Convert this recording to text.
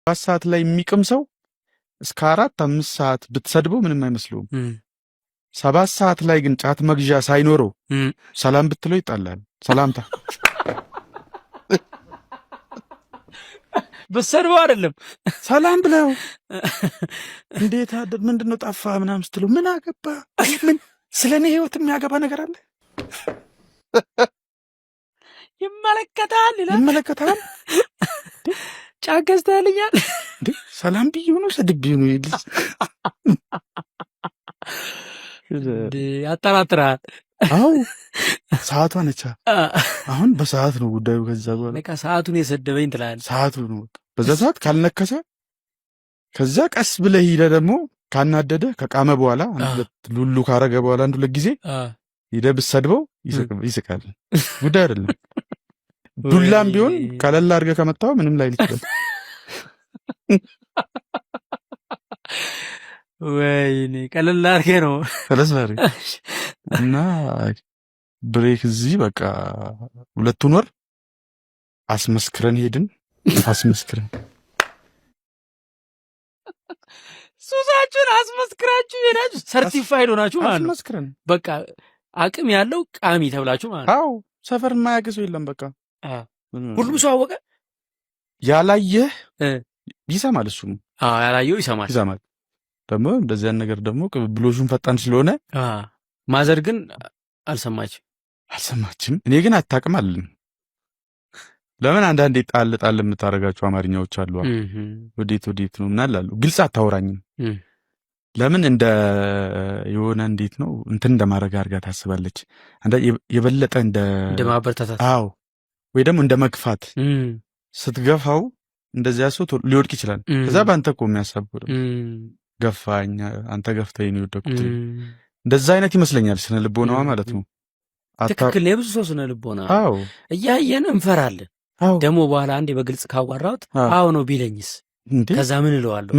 7 ሰዓት ላይ የሚቅም ሰው እስከ 4-5 ሰዓት ብትሰድበው ምንም አይመስለውም። 7 ሰዓት ላይ ግን ጫት መግዣ ሳይኖረው ሰላም ብትለው ይጣላል። ሰላምታ በሰርበው አይደለም ሰላም ብለው እንዴት አደር ምንድነው ጠፋ ምናምን ስትለው ምን አገባ ምን ስለኔ ህይወት የሚያገባ ነገር አለ? ይመለከታል ጫት ገዝተህልኛል እንዴ? ሰላም ብዬ ነው ሰድቤ ነው ይልስ ያጠራጥራል። አዎ ሰዓቷ ነቻ። አሁን በሰዓት ነው ጉዳዩ። ከዛ በኋላ በቃ ሰዓቱን የሰደበኝ ትላለህ። ሰዓቱ ነው በዛ ሰዓት ካልነከሰ ከዛ ቀስ ብለህ ሄደህ ደግሞ ካናደደ ከቃመ በኋላ ሉሉ ካረገ በኋላ 1-2 ጊዜ ሄደህ ብትሰድበው ይስቃል። ጉዳይ አይደለም። ዱላም ቢሆን ቀለል አድርገህ ከመታው ምንም ላይ ይችላል። ወይኔ ቀለል አድርገህ ነው ስለዚህ እና ብሬክ እዚህ በቃ 2 ወር አስመስክረን ሄድን። አስመስክረን ሱሳችሁን አስመስክራችሁ ሄዳችሁ ሰርቲፋይድ ሆናችሁ ማለት ነው። አስመስክረን በቃ አቅም ያለው ቃሚ ተብላችሁ ማለት ነው። አዎ ሰፈር የማያውቅ ሰው የለም። በቃ ሁሉም ሰው አወቀ። ያላየህ ይሰማል። እሱም ያላየው ይሰማል። ደግሞ እንደዚያን ነገር ደግሞ ቅብብሎሹን ፈጣን ስለሆነ ማዘር ግን አልሰማችም። እኔ ግን አታውቅም አለን። ለምን አንዳንዴ ጣል የምታደርጋቸው አማርኛዎች አሉ። ወዴት ነው ምናምን አሉ። ግልጽ አታወራኝም። ለምን እንደ የሆነ እንዴት ነው እንትን እንደማድረግ አድርጋ ታስባለች። የበለጠ እንደ ማበረታታት። አዎ ወይ ደግሞ እንደ መግፋት ስትገፋው እንደዚያ ሰው ሊወድቅ ይችላል። ከዛ በአንተ እኮ የሚያሳብር ገፋኝ አንተ ገፍተኝ ነው የወደቅኩት። እንደዛ አይነት ይመስለኛል ስነ ልቦናዋ ማለት ነው። ትክክል። የብዙ ሰው ስነ ልቦና እያየን እንፈራለን። ደግሞ በኋላ አንዴ በግልጽ ካዋራሁት አዎ ነው ቢለኝስ ከዛ ምን እለዋለሁ?